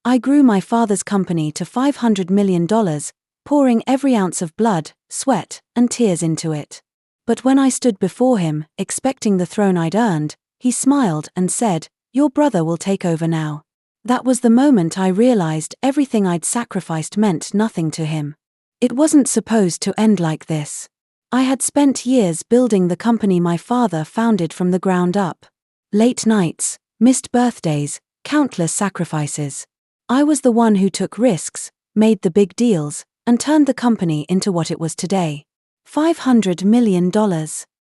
I grew my father's company to $500 million, pouring every ounce of blood, sweat, and tears into it. But when I stood before him, expecting the throne I'd earned, he smiled and said, "Your brother will take over now." That was the moment I realized everything I'd sacrificed meant nothing to him. It wasn't supposed to end like this. I had spent years building the company my father founded from the ground up. Late nights, missed birthdays, countless sacrifices. I was the one who took risks, made the big deals, and turned the company into what it was today. $500 million.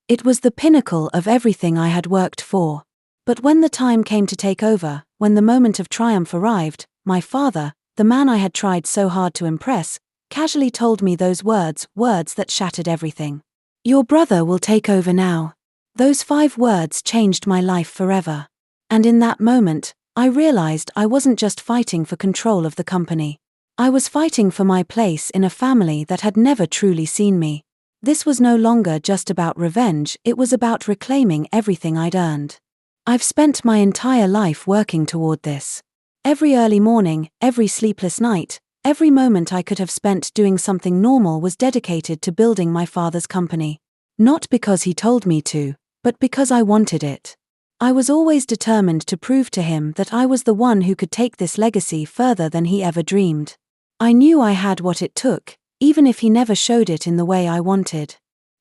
It was the pinnacle of everything I had worked for. But when the time came to take over, when the moment of triumph arrived, my father, the man I had tried so hard to impress, casually told me those words that shattered everything. "Your brother will take over now." Those 5 words changed my life forever. And in that moment, I realized I wasn't just fighting for control of the company. I was fighting for my place in a family that had never truly seen me. This was no longer just about revenge, it was about reclaiming everything I'd earned. I've spent my entire life working toward this. Every early morning, every sleepless night, every moment I could have spent doing something normal was dedicated to building my father's company. Not because he told me to, but because I wanted it. I was always determined to prove to him that I was the one who could take this legacy further than he ever dreamed. I knew I had what it took, even if he never showed it in the way I wanted.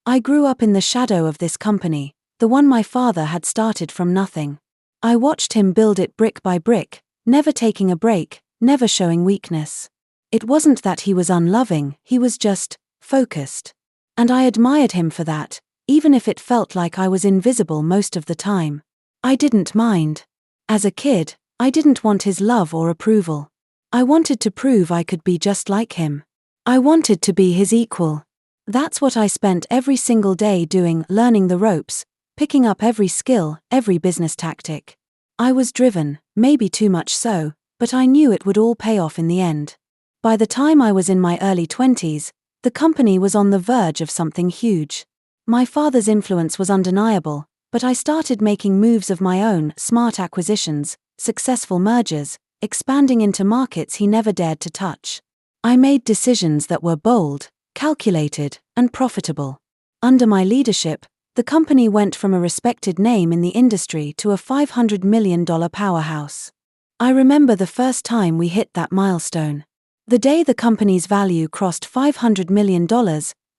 I grew up in the shadow of this company, the one my father had started from nothing. I watched him build it brick by brick, never taking a break, never showing weakness. It wasn't that he was unloving, he was just focused. And I admired him for that, even if it felt like I was invisible most of the time. I didn't mind. As a kid, I didn't want his love or approval. I wanted to prove I could be just like him. I wanted to be his equal. That's what I spent every single day doing, learning the ropes, picking up every skill, every business tactic. I was driven, maybe too much so, but I knew it would all pay off in the end. By the time I was in my early 20s, the company was on the verge of something huge. My father's influence was undeniable, but I started making moves of my own, smart acquisitions, successful mergers, expanding into markets he never dared to touch. I made decisions that were bold, calculated, and profitable. Under my leadership, the company went from a respected name in the industry to a $500 million powerhouse. I remember the first time we hit that milestone. The day the company's value crossed $500 million,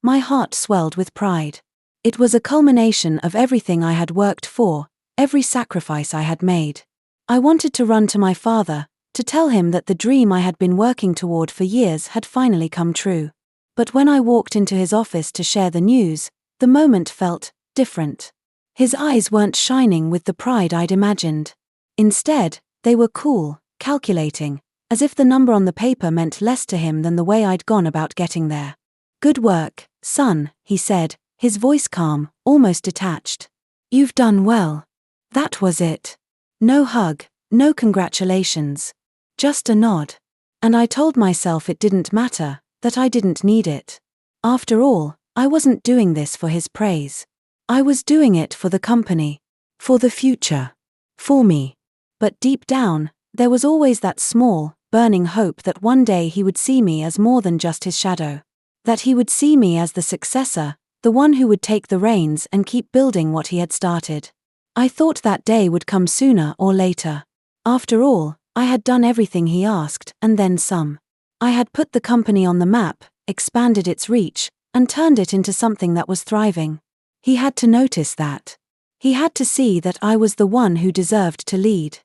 my heart swelled with pride. It was a culmination of everything I had worked for, every sacrifice I had made. I wanted to run to my father, to tell him that the dream I had been working toward for years had finally come true. But when I walked into his office to share the news, the moment felt different. His eyes weren't shining with the pride I'd imagined. Instead, they were cool, calculating, as if the number on the paper meant less to him than the way I'd gone about getting there. "Good work, son," he said, his voice calm, almost detached. "You've done well." That was it. No hug, no congratulations. Just a nod. And I told myself it didn't matter, that I didn't need it. After all, I wasn't doing this for his praise. I was doing it for the company. For the future. For me. But deep down, there was always that small, burning hope that one day he would see me as more than just his shadow. That he would see me as the successor, the one who would take the reins and keep building what he had started. I thought that day would come sooner or later. After all, I had done everything he asked, and then some. I had put the company on the map, expanded its reach, and turned it into something that was thriving. He had to notice that. He had to see that I was the one who deserved to lead.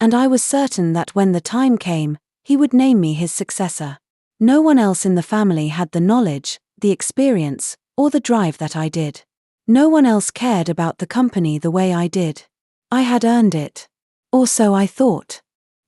And I was certain that when the time came, he would name me his successor. No one else in the family had the knowledge, the experience, or the drive that I did. No one else cared about the company the way I did. I had earned it. Or so I thought.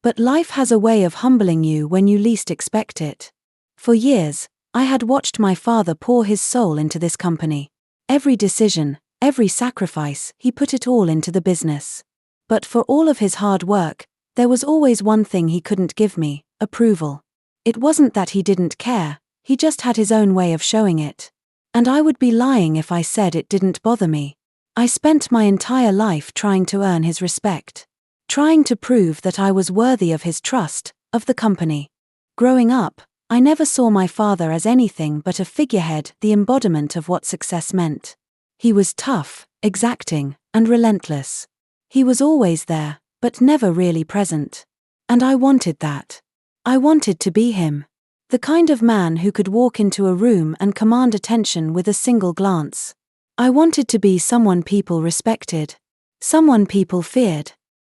But life has a way of humbling you when you least expect it. For years, I had watched my father pour his soul into this company. Every decision, every sacrifice, he put it all into the business. But for all of his hard work, there was always one thing he couldn't give me: approval. It wasn't that he didn't care, he just had his own way of showing it. And I would be lying if I said it didn't bother me. I spent my entire life trying to earn his respect. Trying to prove that I was worthy of his trust, of the company. Growing up, I never saw my father as anything but a figurehead, the embodiment of what success meant. He was tough, exacting, and relentless. He was always there, but never really present. And I wanted that. I wanted to be him. The kind of man who could walk into a room and command attention with a single glance. I wanted to be someone people respected. Someone people feared.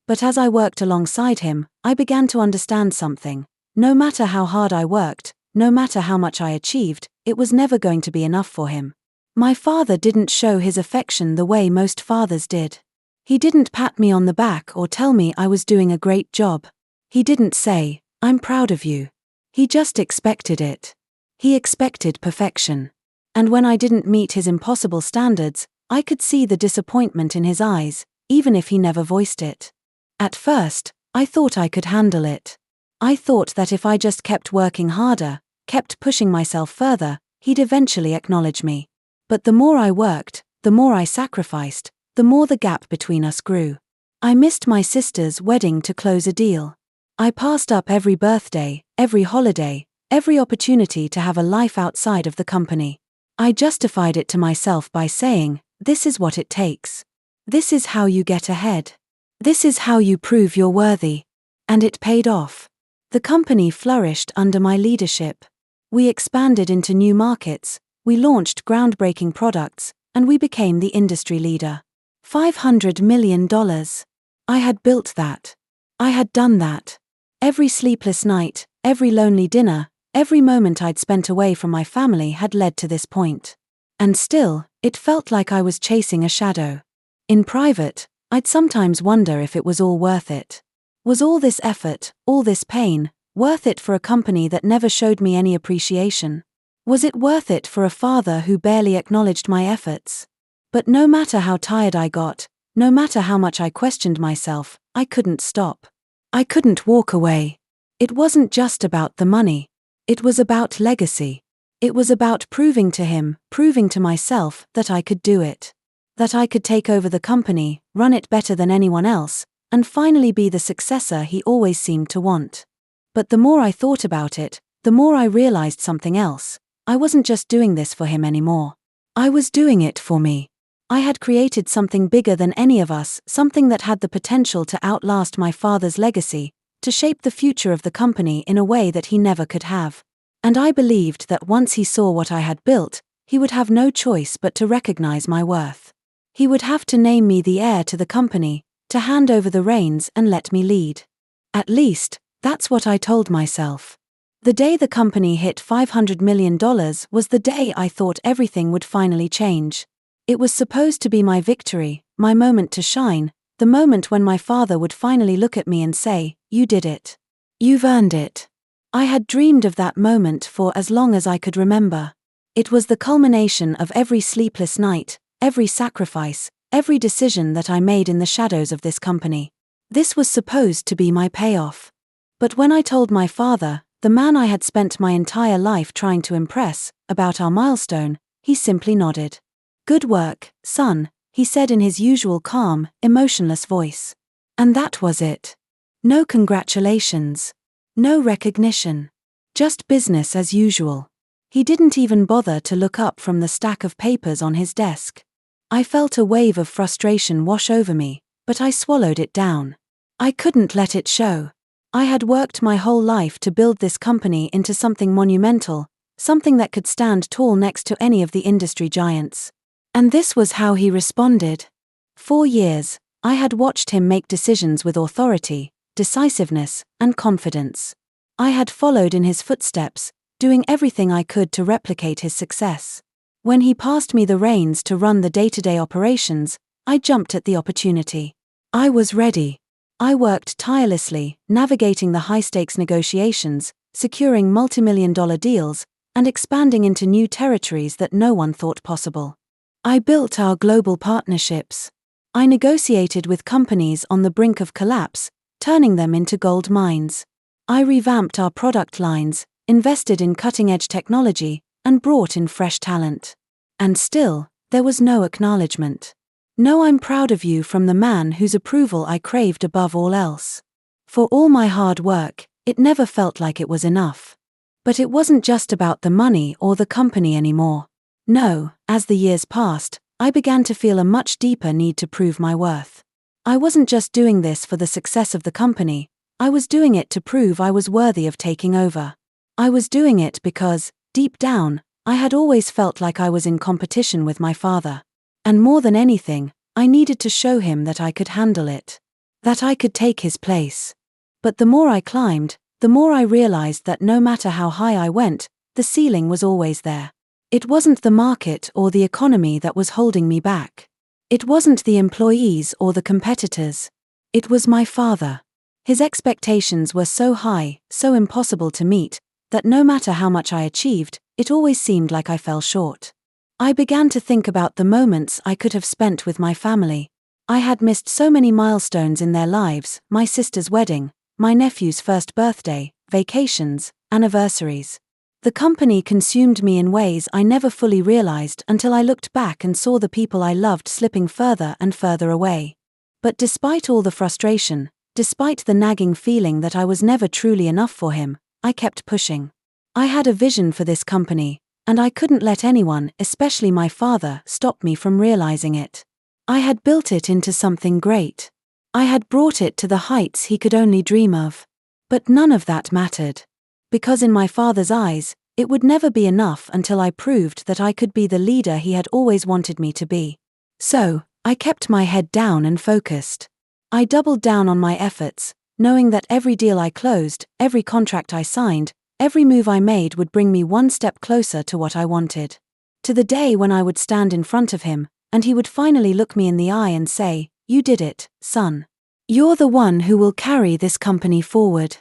But as I worked alongside him, I began to understand something. No matter how hard I worked, no matter how much I achieved, it was never going to be enough for him. My father didn't show his affection the way most fathers did. He didn't pat me on the back or tell me I was doing a great job. He didn't say, "I'm proud of you." He just expected it. He expected perfection. And when I didn't meet his impossible standards, I could see the disappointment in his eyes, even if he never voiced it. At first, I thought I could handle it. I thought that if I just kept working harder, kept pushing myself further, he'd eventually acknowledge me. But the more I worked, the more I sacrificed, the more the gap between us grew. I missed my sister's wedding to close a deal. I passed up every birthday, every holiday, every opportunity to have a life outside of the company. I justified it to myself by saying, "This is what it takes. This is how you get ahead. This is how you prove you're worthy." And it paid off. The company flourished under my leadership. We expanded into new markets, we launched groundbreaking products, and we became the industry leader. $500 million. I had built that. I had done that. Every sleepless night, every lonely dinner, every moment I'd spent away from my family had led to this point. And still, it felt like I was chasing a shadow. In private, I'd sometimes wonder if it was all worth it. Was all this effort, all this pain, worth it for a company that never showed me any appreciation? Was it worth it for a father who barely acknowledged my efforts? But no matter how tired I got, no matter how much I questioned myself, I couldn't stop. I couldn't walk away. It wasn't just about the money. It was about legacy. It was about proving to him, proving to myself, that I could do it. That I could take over the company, run it better than anyone else, and finally be the successor he always seemed to want. But the more I thought about it, the more I realized something else. I wasn't just doing this for him anymore. I was doing it for me. I had created something bigger than any of us, something that had the potential to outlast my father's legacy, to shape the future of the company in a way that he never could have. And I believed that once he saw what I had built, he would have no choice but to recognize my worth. He would have to name me the heir to the company, to hand over the reins and let me lead. At least, that's what I told myself. The day the company hit $500 million was the day I thought everything would finally change. It was supposed to be my victory, my moment to shine, the moment when my father would finally look at me and say, "You did it. You've earned it." I had dreamed of that moment for as long as I could remember. It was the culmination of every sleepless night, every sacrifice, every decision that I made in the shadows of this company. This was supposed to be my payoff. But when I told my father, the man I had spent my entire life trying to impress, about our milestone, he simply nodded. "Good work, son," he said in his usual calm, emotionless voice. And that was it. No congratulations. No recognition. Just business as usual. He didn't even bother to look up from the stack of papers on his desk. I felt a wave of frustration wash over me, but I swallowed it down. I couldn't let it show. I had worked my whole life to build this company into something monumental, something that could stand tall next to any of the industry giants. And this was how he responded. 4 years, I had watched him make decisions with authority, decisiveness, and confidence. I had followed in his footsteps, doing everything I could to replicate his success. When he passed me the reins to run the day-to-day operations, I jumped at the opportunity. I was ready. I worked tirelessly, navigating the high-stakes negotiations, securing multi-million-dollar deals, and expanding into new territories that no one thought possible. I built our global partnerships. I negotiated with companies on the brink of collapse, turning them into gold mines. I revamped our product lines, invested in cutting-edge technology, and brought in fresh talent. And still, there was no acknowledgement. No "I'm proud of you" from the man whose approval I craved above all else. For all my hard work, It never felt like it was enough. But it wasn't just about the money or the company anymore. No, as the years passed, I began to feel a much deeper need to prove my worth. I wasn't just doing this for the success of the company, I was doing it to prove I was worthy of taking over. I was doing it because, deep down, I had always felt like I was in competition with my father. And more than anything, I needed to show him that I could handle it. That I could take his place. But the more I climbed, the more I realized that no matter how high I went, the ceiling was always there. It wasn't the market or the economy that was holding me back. It wasn't the employees or the competitors. It was my father. His expectations were so high, so impossible to meet, that no matter how much I achieved, it always seemed like I fell short. I began to think about the moments I could have spent with my family. I had missed so many milestones in their lives: my sister's wedding, my nephew's first birthday, vacations, anniversaries. The company consumed me in ways I never fully realized until I looked back and saw the people I loved slipping further and further away. But despite all the frustration, despite the nagging feeling that I was never truly enough for him, I kept pushing. I had a vision for this company, and I couldn't let anyone, especially my father, stop me from realizing it. I had built it into something great. I had brought it to the heights he could only dream of. But none of that mattered. Because in my father's eyes, it would never be enough until I proved that I could be the leader he had always wanted me to be. So, I kept my head down and focused. I doubled down on my efforts, knowing that every deal I closed, every contract I signed, every move I made would bring me one step closer to what I wanted. To the day when I would stand in front of him, and he would finally look me in the eye and say, "You did it, son. You're the one who will carry this company forward."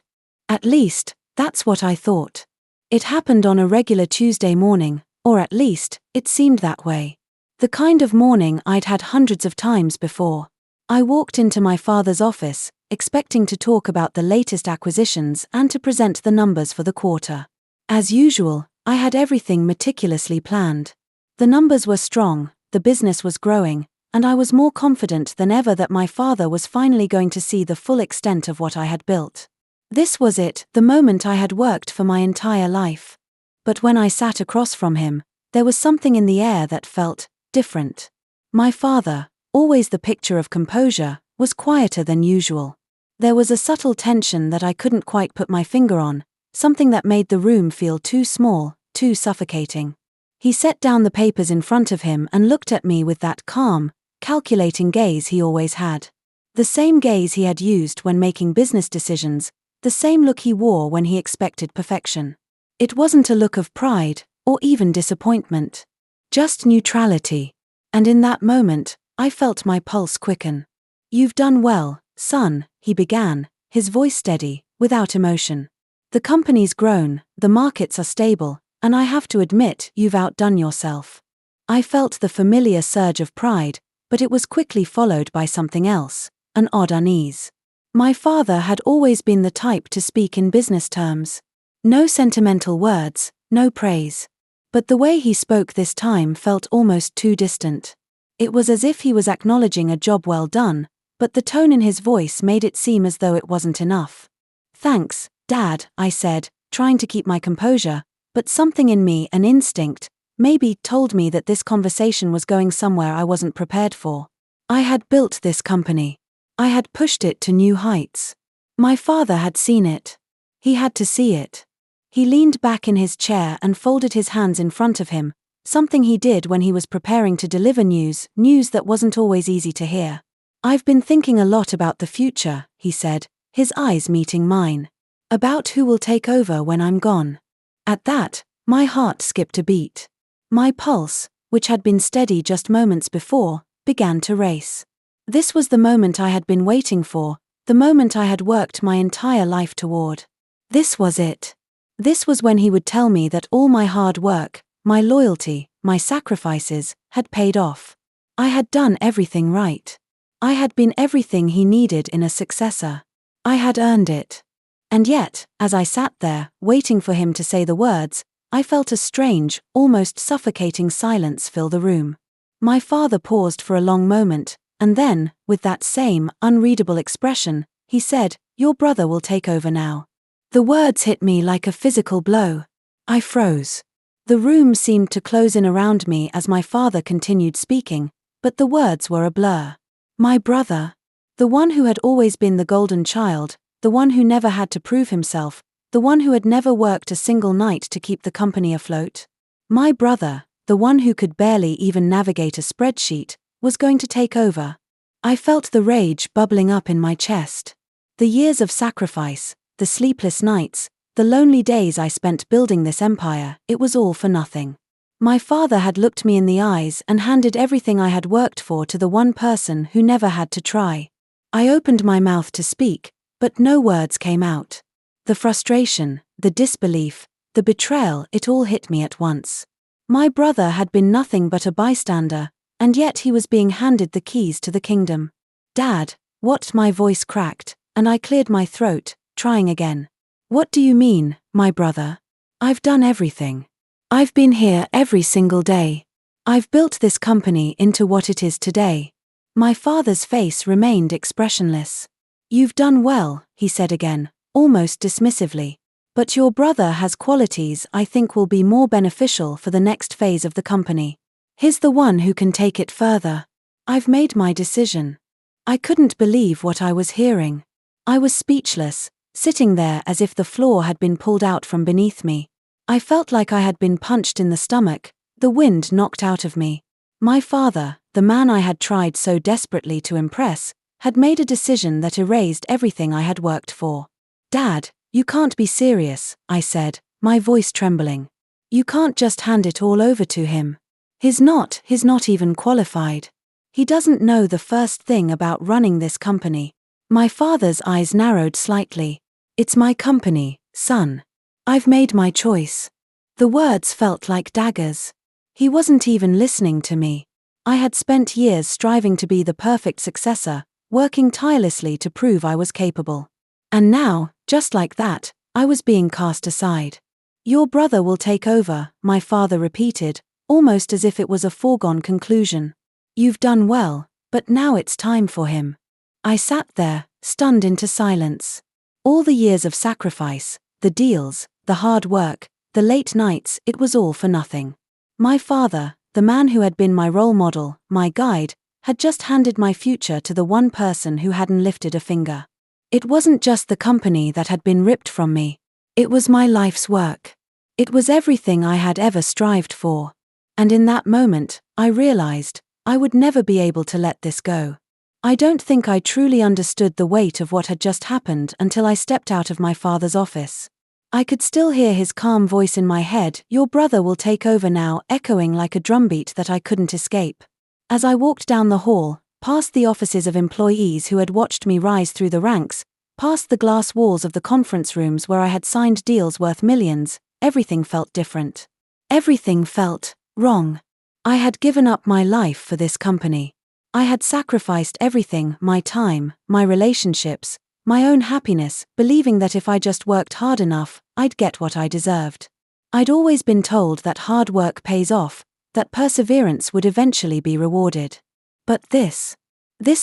At least, that's what I thought. It happened on a regular Tuesday morning, or at least, it seemed that way. The kind of morning I'd had hundreds of times before. I walked into my father's office, expecting to talk about the latest acquisitions and to present the numbers for the quarter. As usual, I had everything meticulously planned. The numbers were strong, the business was growing, and I was more confident than ever that my father was finally going to see the full extent of what I had built. This was it, the moment I had worked for my entire life. But when I sat across from him, there was something in the air that felt different. My father, always the picture of composure, was quieter than usual. There was a subtle tension that I couldn't quite put my finger on, something that made the room feel too small, too suffocating. He set down the papers in front of him and looked at me with that calm, calculating gaze he always had. The same gaze he had used when making business decisions, the same look he wore when he expected perfection. It wasn't a look of pride, or even disappointment. Just neutrality. And in that moment, I felt my pulse quicken. "You've done well, son," he began, his voice steady, without emotion. "The company's grown, the markets are stable, and I have to admit you've outdone yourself." I felt the familiar surge of pride, but it was quickly followed by something else, an odd unease. My father had always been the type to speak in business terms. No sentimental words, no praise. But the way he spoke this time felt almost too distant. It was as if he was acknowledging a job well done, but the tone in his voice made it seem as though it wasn't enough. "Thanks, Dad," I said, trying to keep my composure, but something in me, an instinct, maybe, told me that this conversation was going somewhere I wasn't prepared for. I had built this company. I had pushed it to new heights. My father had seen it. He had to see it. He leaned back in his chair and folded his hands in front of him, something he did when he was preparing to deliver news that wasn't always easy to hear. "I've been thinking a lot about the future," he said, his eyes meeting mine. "About who will take over when I'm gone." At that, my heart skipped a beat. My pulse, which had been steady just moments before, began to race. This was the moment I had been waiting for, the moment I had worked my entire life toward. This was it. This was when he would tell me that all my hard work, my loyalty, my sacrifices, had paid off. I had done everything right. I had been everything he needed in a successor. I had earned it. And yet, as I sat there, waiting for him to say the words, I felt a strange, almost suffocating silence fill the room. My father paused for a long moment, and then, with that same, unreadable expression, he said, "Your brother will take over now." The words hit me like a physical blow. I froze. The room seemed to close in around me as my father continued speaking, but the words were a blur. My brother. The one who had always been the golden child, the one who never had to prove himself, the one who had never worked a single night to keep the company afloat. My brother, the one who could barely even navigate a spreadsheet, was going to take over. I felt the rage bubbling up in my chest. The years of sacrifice, the sleepless nights, the lonely days I spent building this empire, it was all for nothing. My father had looked me in the eyes and handed everything I had worked for to the one person who never had to try. I opened my mouth to speak, but no words came out. The frustration, the disbelief, the betrayal, it all hit me at once. My brother had been nothing but a bystander, and yet he was being handed the keys to the kingdom. Dad, what? My voice cracked, and I cleared my throat, trying again. What do you mean, my brother? I've done everything. I've been here every single day. I've built this company into what it is today. My father's face remained expressionless. You've done well, he said again, almost dismissively. But your brother has qualities I think will be more beneficial for the next phase of the company. He's the one who can take it further. I've made my decision. I couldn't believe what I was hearing. I was speechless, sitting there as if the floor had been pulled out from beneath me. I felt like I had been punched in the stomach, the wind knocked out of me. My father, the man I had tried so desperately to impress, had made a decision that erased everything I had worked for. Dad, you can't be serious, I said, my voice trembling. You can't just hand it all over to him. He's not even qualified. He doesn't know the first thing about running this company. My father's eyes narrowed slightly. It's my company, son. I've made my choice. The words felt like daggers. He wasn't even listening to me. I had spent years striving to be the perfect successor, working tirelessly to prove I was capable. And now, just like that, I was being cast aside. Your brother will take over, my father repeated, almost as if it was a foregone conclusion. You've done well, but now it's time for him. I sat there, stunned into silence. All the years of sacrifice, the deals, the hard work, the late nights, it was all for nothing. My father, the man who had been my role model, my guide, had just handed my future to the one person who hadn't lifted a finger. It wasn't just the company that had been ripped from me. It was my life's work. It was everything I had ever strived for. And in that moment, I realized, I would never be able to let this go. I don't think I truly understood the weight of what had just happened until I stepped out of my father's office. I could still hear his calm voice in my head, your brother will take over now, echoing like a drumbeat that I couldn't escape. As I walked down the hall, past the offices of employees who had watched me rise through the ranks, past the glass walls of the conference rooms where I had signed deals worth millions, everything felt different. Everything felt wrong. I had given up my life for this company. I had sacrificed everything, my time, my relationships, my own happiness, believing that if I just worked hard enough, I'd get what I deserved. I'd always been told that hard work pays off, that perseverance would eventually be rewarded. But this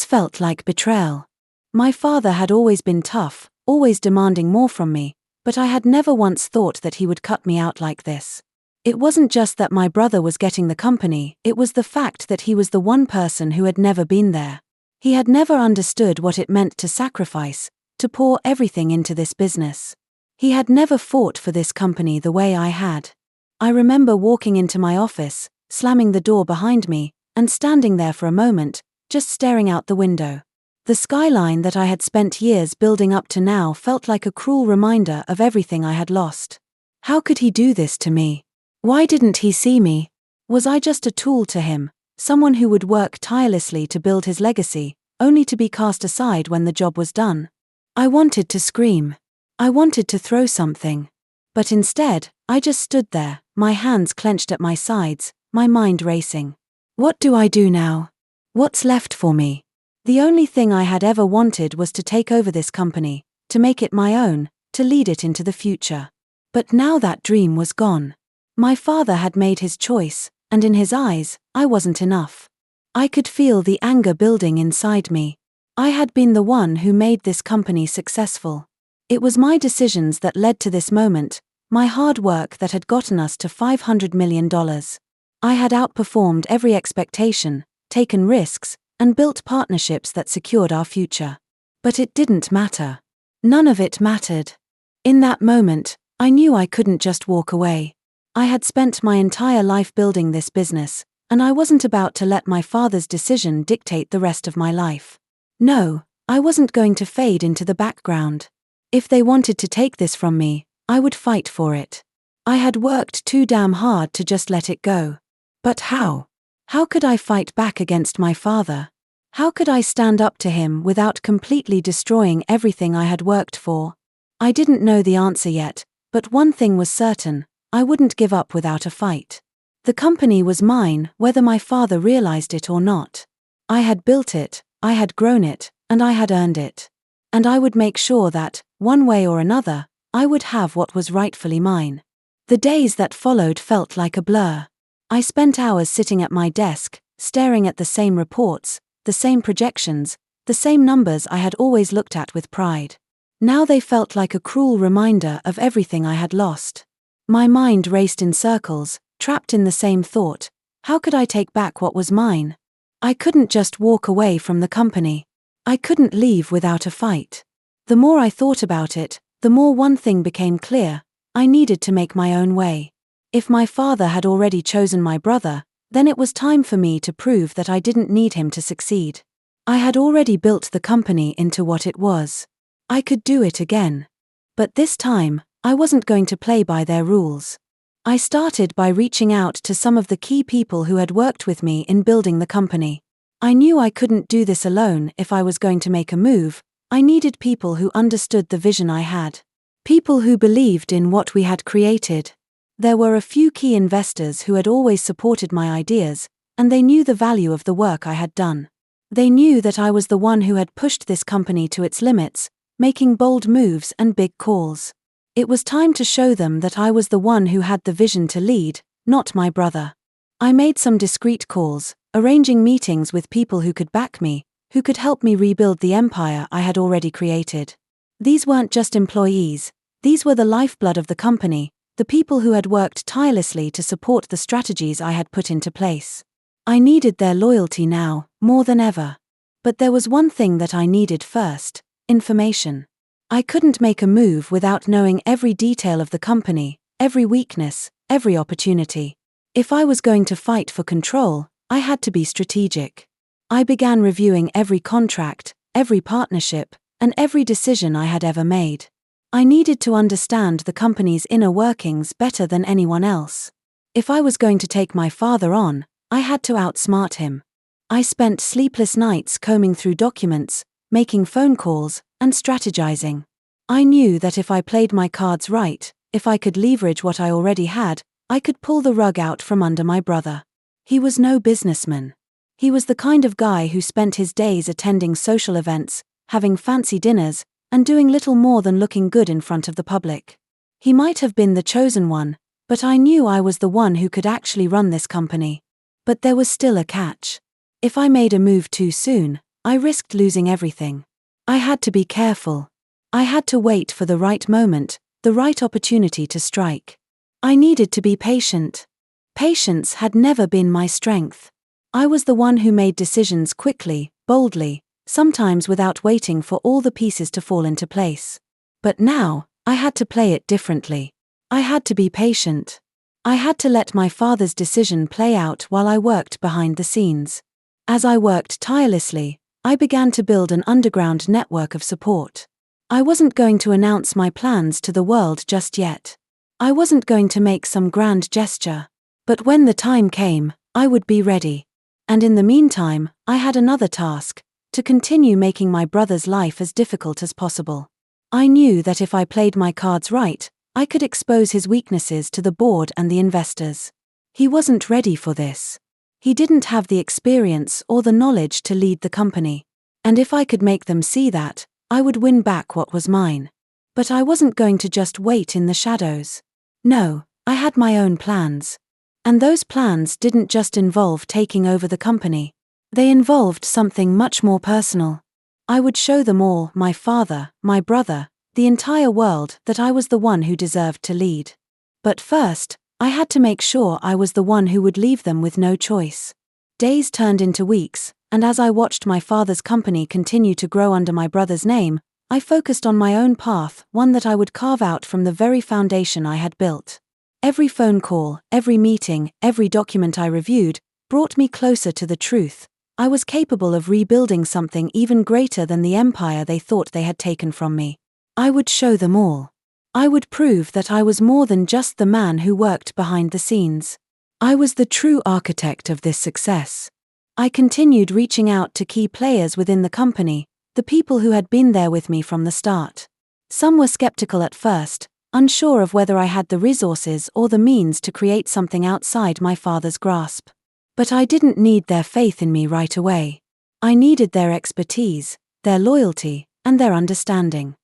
felt like betrayal. My father had always been tough, always demanding more from me, but I had never once thought that he would cut me out like this. It wasn't just that my brother was getting the company, it was the fact that he was the one person who had never been there. He had never understood what it meant to sacrifice, to pour everything into this business. He had never fought for this company the way I had. I remember walking into my office, slamming the door behind me, and standing there for a moment, just staring out the window. The skyline that I had spent years building up to now felt like a cruel reminder of everything I had lost. How could he do this to me? Why didn't he see me? Was I just a tool to him, someone who would work tirelessly to build his legacy, only to be cast aside when the job was done? I wanted to scream. I wanted to throw something. But instead, I just stood there, my hands clenched at my sides, my mind racing. What do I do now? What's left for me? The only thing I had ever wanted was to take over this company, to make it my own, to lead it into the future. But now that dream was gone. My father had made his choice, and in his eyes, I wasn't enough. I could feel the anger building inside me. I had been the one who made this company successful. It was my decisions that led to this moment, my hard work that had gotten us to $500 million. I had outperformed every expectation, taken risks, and built partnerships that secured our future. But it didn't matter. None of it mattered. In that moment, I knew I couldn't just walk away. I had spent my entire life building this business, and I wasn't about to let my father's decision dictate the rest of my life. No, I wasn't going to fade into the background. If they wanted to take this from me, I would fight for it. I had worked too damn hard to just let it go. But how? How could I fight back against my father? How could I stand up to him without completely destroying everything I had worked for? I didn't know the answer yet, but one thing was certain: I wouldn't give up without a fight. The company was mine, whether my father realized it or not. I had built it, I had grown it, and I had earned it. And I would make sure that, one way or another, I would have what was rightfully mine. The days that followed felt like a blur. I spent hours sitting at my desk, staring at the same reports, the same projections, the same numbers I had always looked at with pride. Now they felt like a cruel reminder of everything I had lost. My mind raced in circles, trapped in the same thought: how could I take back what was mine? I couldn't just walk away from the company. I couldn't leave without a fight. The more I thought about it, the more one thing became clear: I needed to make my own way. If my father had already chosen my brother, then it was time for me to prove that I didn't need him to succeed. I had already built the company into what it was. I could do it again. But this time, I wasn't going to play by their rules. I started by reaching out to some of the key people who had worked with me in building the company. I knew I couldn't do this alone if I was going to make a move. I needed people who understood the vision I had. People who believed in what we had created. There were a few key investors who had always supported my ideas, and they knew the value of the work I had done. They knew that I was the one who had pushed this company to its limits, making bold moves and big calls. It was time to show them that I was the one who had the vision to lead, not my brother. I made some discreet calls, arranging meetings with people who could back me, who could help me rebuild the empire I had already created. These weren't just employees, these were the lifeblood of the company, the people who had worked tirelessly to support the strategies I had put into place. I needed their loyalty now, more than ever. But there was one thing that I needed first: information. I couldn't make a move without knowing every detail of the company, every weakness, every opportunity. If I was going to fight for control, I had to be strategic. I began reviewing every contract, every partnership, and every decision I had ever made. I needed to understand the company's inner workings better than anyone else. If I was going to take my father on, I had to outsmart him. I spent sleepless nights combing through documents, making phone calls, and strategizing. I knew that if I played my cards right, if I could leverage what I already had, I could pull the rug out from under my brother. He was no businessman. He was the kind of guy who spent his days attending social events, having fancy dinners, and doing little more than looking good in front of the public. He might have been the chosen one, but I knew I was the one who could actually run this company. But there was still a catch. If I made a move too soon, I risked losing everything. I had to be careful. I had to wait for the right moment, the right opportunity to strike. I needed to be patient. Patience had never been my strength. I was the one who made decisions quickly, boldly, sometimes without waiting for all the pieces to fall into place. But now, I had to play it differently. I had to be patient. I had to let my father's decision play out while I worked behind the scenes. As I worked tirelessly, I began to build an underground network of support. I wasn't going to announce my plans to the world just yet. I wasn't going to make some grand gesture. But when the time came, I would be ready. And in the meantime, I had another task: to continue making my brother's life as difficult as possible. I knew that if I played my cards right, I could expose his weaknesses to the board and the investors. He wasn't ready for this. He didn't have the experience or the knowledge to lead the company. And if I could make them see that, I would win back what was mine. But I wasn't going to just wait in the shadows. No, I had my own plans. And those plans didn't just involve taking over the company. They involved something much more personal. I would show them all, my father, my brother, the entire world, that I was the one who deserved to lead. But first, I had to make sure I was the one who would leave them with no choice. Days turned into weeks, and as I watched my father's company continue to grow under my brother's name, I focused on my own path, one that I would carve out from the very foundation I had built. Every phone call, every meeting, every document I reviewed, brought me closer to the truth. I was capable of rebuilding something even greater than the empire they thought they had taken from me. I would show them all. I would prove that I was more than just the man who worked behind the scenes. I was the true architect of this success. I continued reaching out to key players within the company, the people who had been there with me from the start. Some were skeptical at first, unsure of whether I had the resources or the means to create something outside my father's grasp. But I didn't need their faith in me right away. I needed their expertise, their loyalty, and their understanding.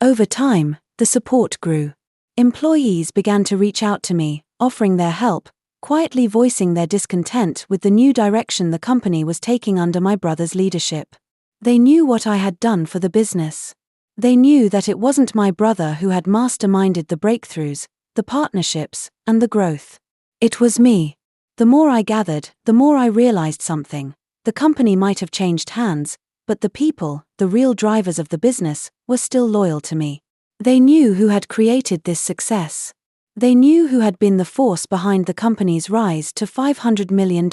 Over time, the support grew. Employees began to reach out to me, offering their help, quietly voicing their discontent with the new direction the company was taking under my brother's leadership. They knew what I had done for the business. They knew that it wasn't my brother who had masterminded the breakthroughs, the partnerships, and the growth. It was me. The more I gathered, the more I realized something. The company might have changed hands, but the people, the real drivers of the business, were still loyal to me. They knew who had created this success. They knew who had been the force behind the company's rise to $500 million.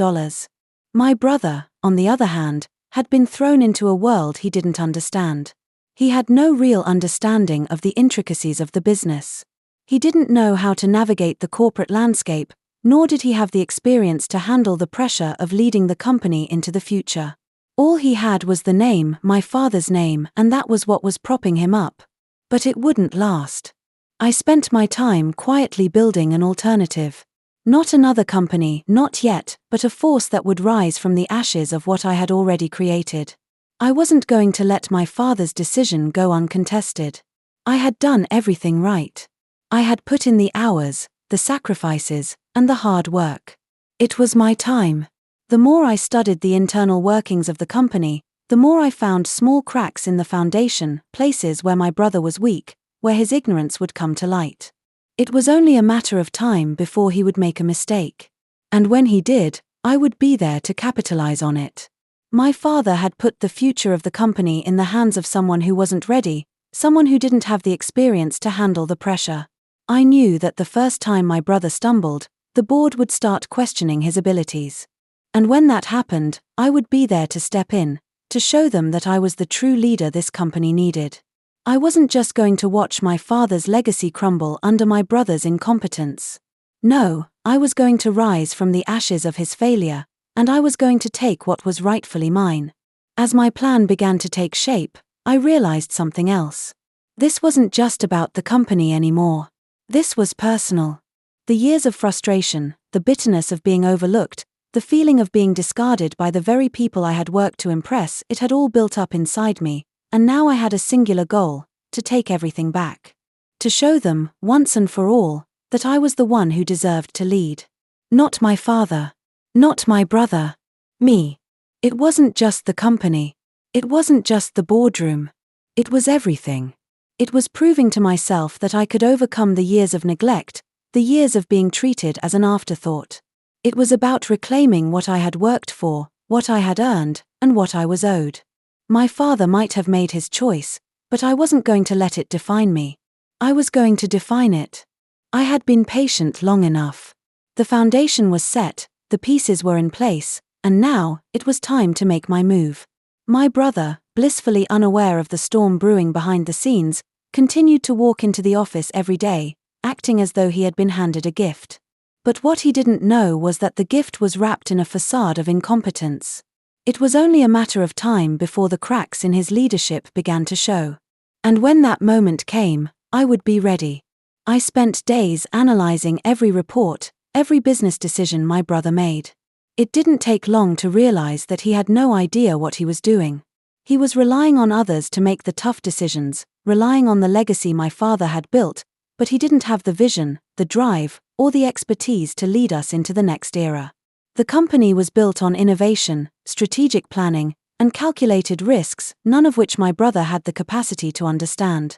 My brother, on the other hand, had been thrown into a world he didn't understand. He had no real understanding of the intricacies of the business. He didn't know how to navigate the corporate landscape, nor did he have the experience to handle the pressure of leading the company into the future. All he had was the name, my father's name, and that was what was propping him up. But it wouldn't last. I spent my time quietly building an alternative. Not another company, not yet, but a force that would rise from the ashes of what I had already created. I wasn't going to let my father's decision go uncontested. I had done everything right. I had put in the hours, the sacrifices, and the hard work. It was my time. The more I studied the internal workings of the company, the more I found small cracks in the foundation, places where my brother was weak, where his ignorance would come to light. It was only a matter of time before he would make a mistake. And when he did, I would be there to capitalize on it. My father had put the future of the company in the hands of someone who wasn't ready, someone who didn't have the experience to handle the pressure. I knew that the first time my brother stumbled, the board would start questioning his abilities. And when that happened, I would be there to step in, to show them that I was the true leader this company needed. I wasn't just going to watch my father's legacy crumble under my brother's incompetence. No, I was going to rise from the ashes of his failure, and I was going to take what was rightfully mine. As my plan began to take shape, I realized something else. This wasn't just about the company anymore. This was personal. The years of frustration, the bitterness of being overlooked, the feeling of being discarded by the very people I had worked to impress, it had all built up inside me, and now I had a singular goal: to take everything back. To show them, once and for all, that I was the one who deserved to lead. Not my father. Not my brother. Me. It wasn't just the company. It wasn't just the boardroom. It was everything. It was proving to myself that I could overcome the years of neglect, the years of being treated as an afterthought. It was about reclaiming what I had worked for, what I had earned, and what I was owed. My father might have made his choice, but I wasn't going to let it define me. I was going to define it. I had been patient long enough. The foundation was set, the pieces were in place, and now, it was time to make my move. My brother, blissfully unaware of the storm brewing behind the scenes, continued to walk into the office every day, acting as though he had been handed a gift. But what he didn't know was that the gift was wrapped in a facade of incompetence. It was only a matter of time before the cracks in his leadership began to show. And when that moment came, I would be ready. I spent days analyzing every report, every business decision my brother made. It didn't take long to realize that he had no idea what he was doing. He was relying on others to make the tough decisions, relying on the legacy my father had built, but he didn't have the vision, the drive, or the expertise to lead us into the next era. The company was built on innovation, strategic planning, and calculated risks, none of which my brother had the capacity to understand.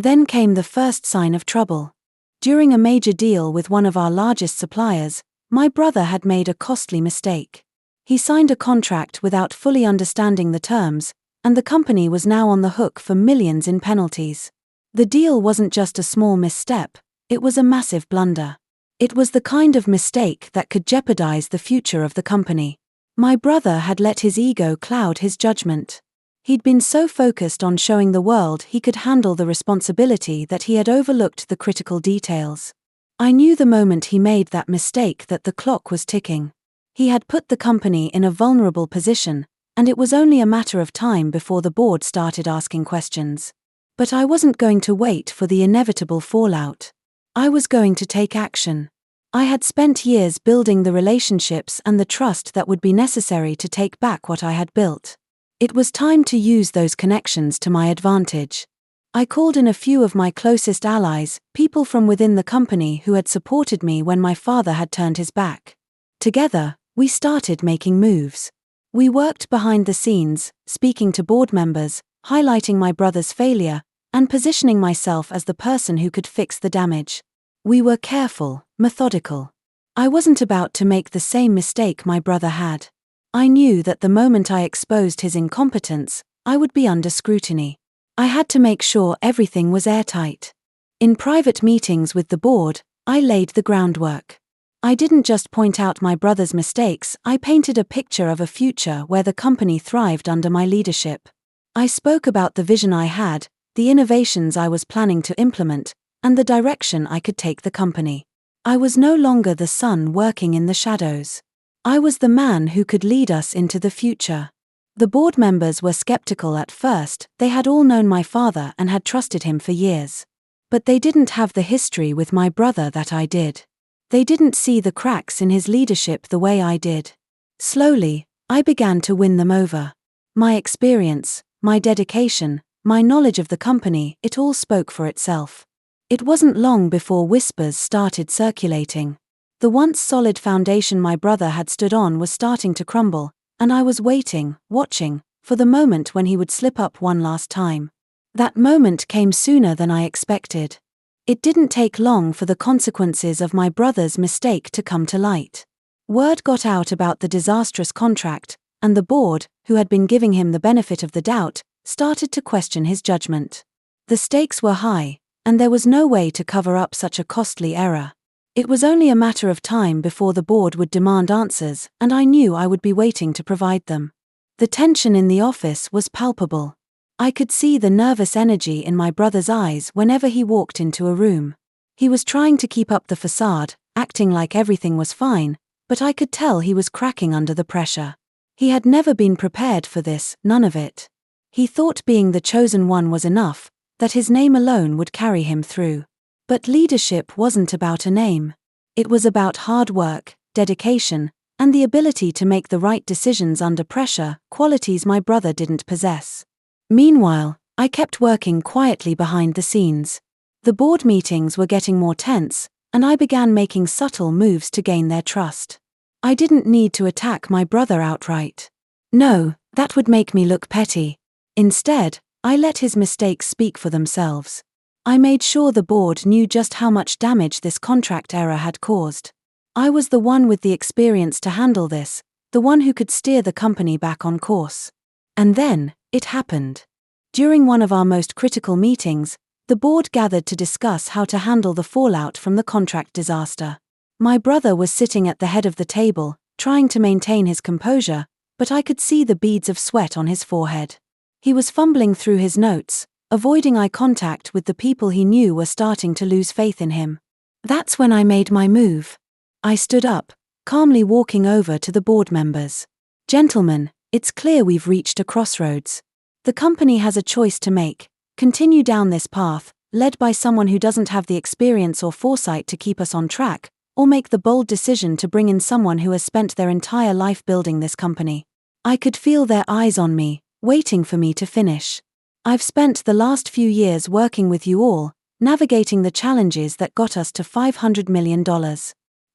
Then came the first sign of trouble. During a major deal with one of our largest suppliers, my brother had made a costly mistake. He signed a contract without fully understanding the terms, and the company was now on the hook for millions in penalties. The deal wasn't just a small misstep, it was a massive blunder. It was the kind of mistake that could jeopardize the future of the company. My brother had let his ego cloud his judgment. He'd been so focused on showing the world he could handle the responsibility that he had overlooked the critical details. I knew the moment he made that mistake that the clock was ticking. He had put the company in a vulnerable position, and it was only a matter of time before the board started asking questions. But I wasn't going to wait for the inevitable fallout. I was going to take action. I had spent years building the relationships and the trust that would be necessary to take back what I had built. It was time to use those connections to my advantage. I called in a few of my closest allies, people from within the company who had supported me when my father had turned his back. Together, we started making moves. We worked behind the scenes, speaking to board members, highlighting my brother's failure, and positioning myself as the person who could fix the damage. We were careful, methodical. I wasn't about to make the same mistake my brother had. I knew that the moment I exposed his incompetence, I would be under scrutiny. I had to make sure everything was airtight. In private meetings with the board, I laid the groundwork. I didn't just point out my brother's mistakes, I painted a picture of a future where the company thrived under my leadership. I spoke about the vision I had, the innovations I was planning to implement, and the direction I could take the company. I was no longer the son working in the shadows. I was the man who could lead us into the future. The board members were skeptical at first, they had all known my father and had trusted him for years. But they didn't have the history with my brother that I did. They didn't see the cracks in his leadership the way I did. Slowly, I began to win them over. My experience, my dedication, my knowledge of the company, it all spoke for itself. It wasn't long before whispers started circulating. The once solid foundation my brother had stood on was starting to crumble, and I was waiting, watching, for the moment when he would slip up one last time. That moment came sooner than I expected. It didn't take long for the consequences of my brother's mistake to come to light. Word got out about the disastrous contract, and the board, who had been giving him the benefit of the doubt, started to question his judgment. The stakes were high, and there was no way to cover up such a costly error. It was only a matter of time before the board would demand answers, and I knew I would be waiting to provide them. The tension in the office was palpable. I could see the nervous energy in my brother's eyes whenever he walked into a room. He was trying to keep up the facade, acting like everything was fine, but I could tell he was cracking under the pressure. He had never been prepared for this, none of it. He thought being the chosen one was enough, that his name alone would carry him through. But leadership wasn't about a name. It was about hard work, dedication, and the ability to make the right decisions under pressure, qualities my brother didn't possess. Meanwhile, I kept working quietly behind the scenes. The board meetings were getting more tense, and I began making subtle moves to gain their trust. I didn't need to attack my brother outright. No, that would make me look petty. Instead, I let his mistakes speak for themselves. I made sure the board knew just how much damage this contract error had caused. I was the one with the experience to handle this, the one who could steer the company back on course. And then, it happened. During one of our most critical meetings, the board gathered to discuss how to handle the fallout from the contract disaster. My brother was sitting at the head of the table, trying to maintain his composure, but I could see the beads of sweat on his forehead. He was fumbling through his notes, avoiding eye contact with the people he knew were starting to lose faith in him. That's when I made my move. I stood up, calmly walking over to the board members. Gentlemen, it's clear we've reached a crossroads. The company has a choice to make: continue down this path, led by someone who doesn't have the experience or foresight to keep us on track, or make the bold decision to bring in someone who has spent their entire life building this company. I could feel their eyes on me, waiting for me to finish. I've spent the last few years working with you all, navigating the challenges that got us to $500 million.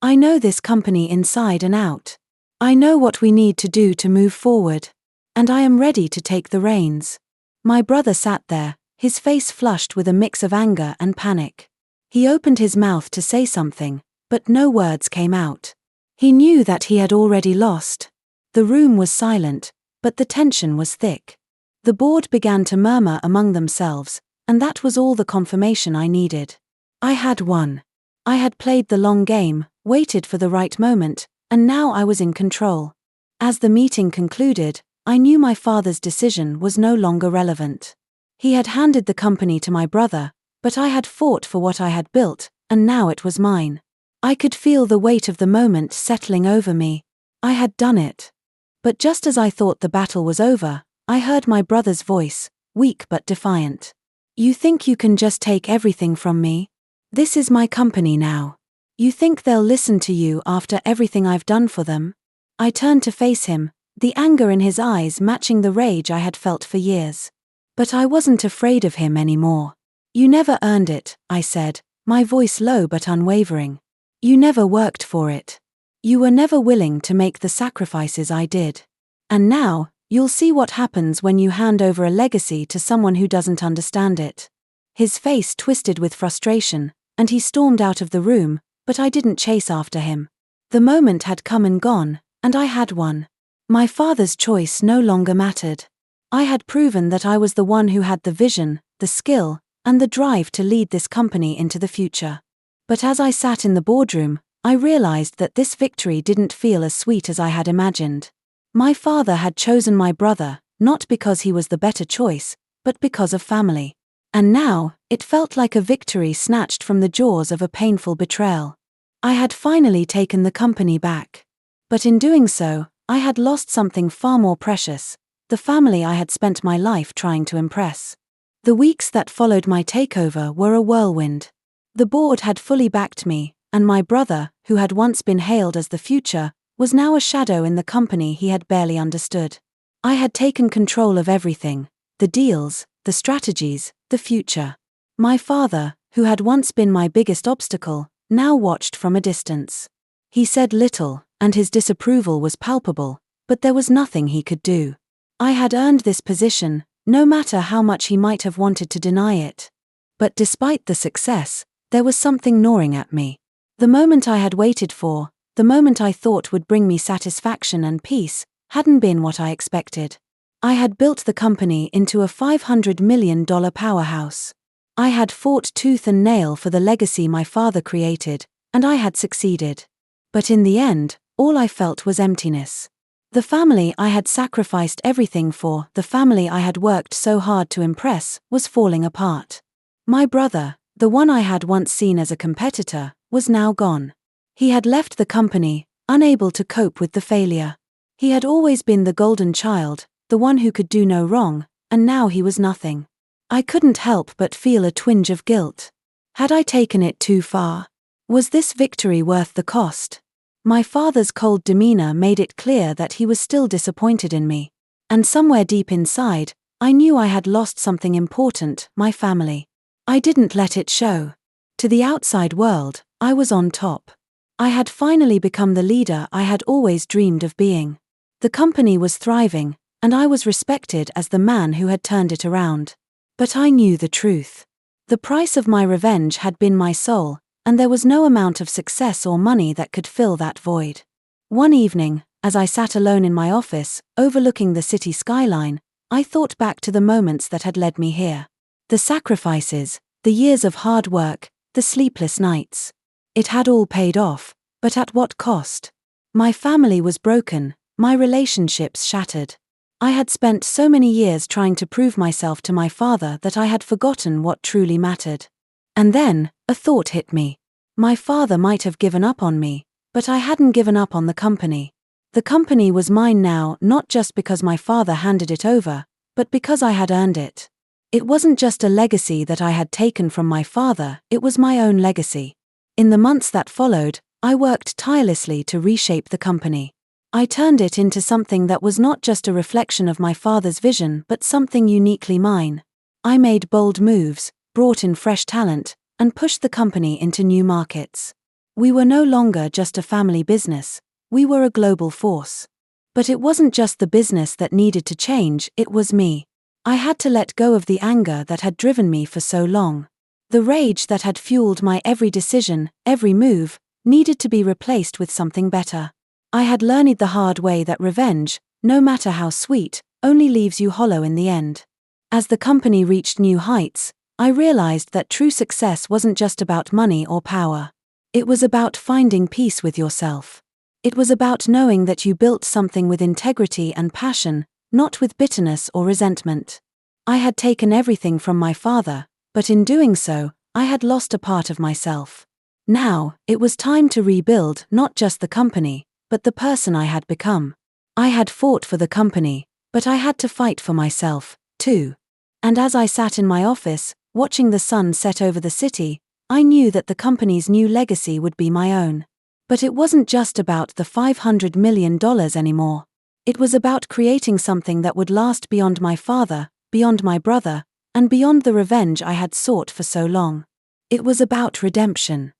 I know this company inside and out. I know what we need to do to move forward. And I am ready to take the reins. My brother sat there, his face flushed with a mix of anger and panic. He opened his mouth to say something, but no words came out. He knew that he had already lost. The room was silent, but the tension was thick. The board began to murmur among themselves, and that was all the confirmation I needed. I had won. I had played the long game, waited for the right moment, and now I was in control. As the meeting concluded, I knew my father's decision was no longer relevant. He had handed the company to my brother, but I had fought for what I had built, and now it was mine. I could feel the weight of the moment settling over me. I had done it. But just as I thought the battle was over, I heard my brother's voice, weak but defiant. "You think you can just take everything from me? This is my company now. You think they'll listen to you after everything I've done for them?" I turned to face him, the anger in his eyes matching the rage I had felt for years. But I wasn't afraid of him anymore. "You never earned it," I said, my voice low but unwavering. "You never worked for it. You were never willing to make the sacrifices I did. And now, you'll see what happens when you hand over a legacy to someone who doesn't understand it." His face twisted with frustration, and he stormed out of the room, but I didn't chase after him. The moment had come and gone, and I had won. My father's choice no longer mattered. I had proven that I was the one who had the vision, the skill, and the drive to lead this company into the future. But as I sat in the boardroom, I realized that this victory didn't feel as sweet as I had imagined. My father had chosen my brother, not because he was the better choice, but because of family. And now, it felt like a victory snatched from the jaws of a painful betrayal. I had finally taken the company back. But in doing so, I had lost something far more precious, the family I had spent my life trying to impress. The weeks that followed my takeover were a whirlwind. The board had fully backed me, and my brother, who had once been hailed as the future, was now a shadow in the company he had barely understood. I had taken control of everything: the deals, the strategies, the future. My father, who had once been my biggest obstacle, now watched from a distance. He said little, and his disapproval was palpable, but there was nothing he could do. I had earned this position, no matter how much he might have wanted to deny it. But despite the success, there was something gnawing at me. The moment I had waited for, the moment I thought would bring me satisfaction and peace, hadn't been what I expected. I had built the company into a $500 million powerhouse. I had fought tooth and nail for the legacy my father created, and I had succeeded. But in the end, all I felt was emptiness. The family I had sacrificed everything for, the family I had worked so hard to impress, was falling apart. My brother, the one I had once seen as a competitor, was now gone. He had left the company, unable to cope with the failure. He had always been the golden child, the one who could do no wrong, and now he was nothing. I couldn't help but feel a twinge of guilt. Had I taken it too far? Was this victory worth the cost? My father's cold demeanor made it clear that he was still disappointed in me. And somewhere deep inside, I knew I had lost something important: my family. I didn't let it show. To the outside world, I was on top. I had finally become the leader I had always dreamed of being. The company was thriving, and I was respected as the man who had turned it around. But I knew the truth. The price of my revenge had been my soul, and there was no amount of success or money that could fill that void. One evening, as I sat alone in my office, overlooking the city skyline, I thought back to the moments that had led me here. The sacrifices, the years of hard work, the sleepless nights. It had all paid off, but at what cost? My family was broken, my relationships shattered. I had spent so many years trying to prove myself to my father that I had forgotten what truly mattered. And then, a thought hit me. My father might have given up on me, but I hadn't given up on the company. The company was mine now, not just because my father handed it over, but because I had earned it. It wasn't just a legacy that I had taken from my father, it was my own legacy. In the months that followed, I worked tirelessly to reshape the company. I turned it into something that was not just a reflection of my father's vision but something uniquely mine. I made bold moves, brought in fresh talent, and pushed the company into new markets. We were no longer just a family business, we were a global force. But it wasn't just the business that needed to change, it was me. I had to let go of the anger that had driven me for so long. The rage that had fueled my every decision, every move, needed to be replaced with something better. I had learned the hard way that revenge, no matter how sweet, only leaves you hollow in the end. As the company reached new heights, I realized that true success wasn't just about money or power. It was about finding peace with yourself. It was about knowing that you built something with integrity and passion, not with bitterness or resentment. I had taken everything from my father, but in doing so, I had lost a part of myself. Now, it was time to rebuild not just the company, but the person I had become. I had fought for the company, but I had to fight for myself, too. And as I sat in my office, watching the sun set over the city, I knew that the company's new legacy would be my own. But it wasn't just about the $500 million anymore. It was about creating something that would last beyond my father, beyond my brother, and beyond the revenge I had sought for so long. It was about redemption.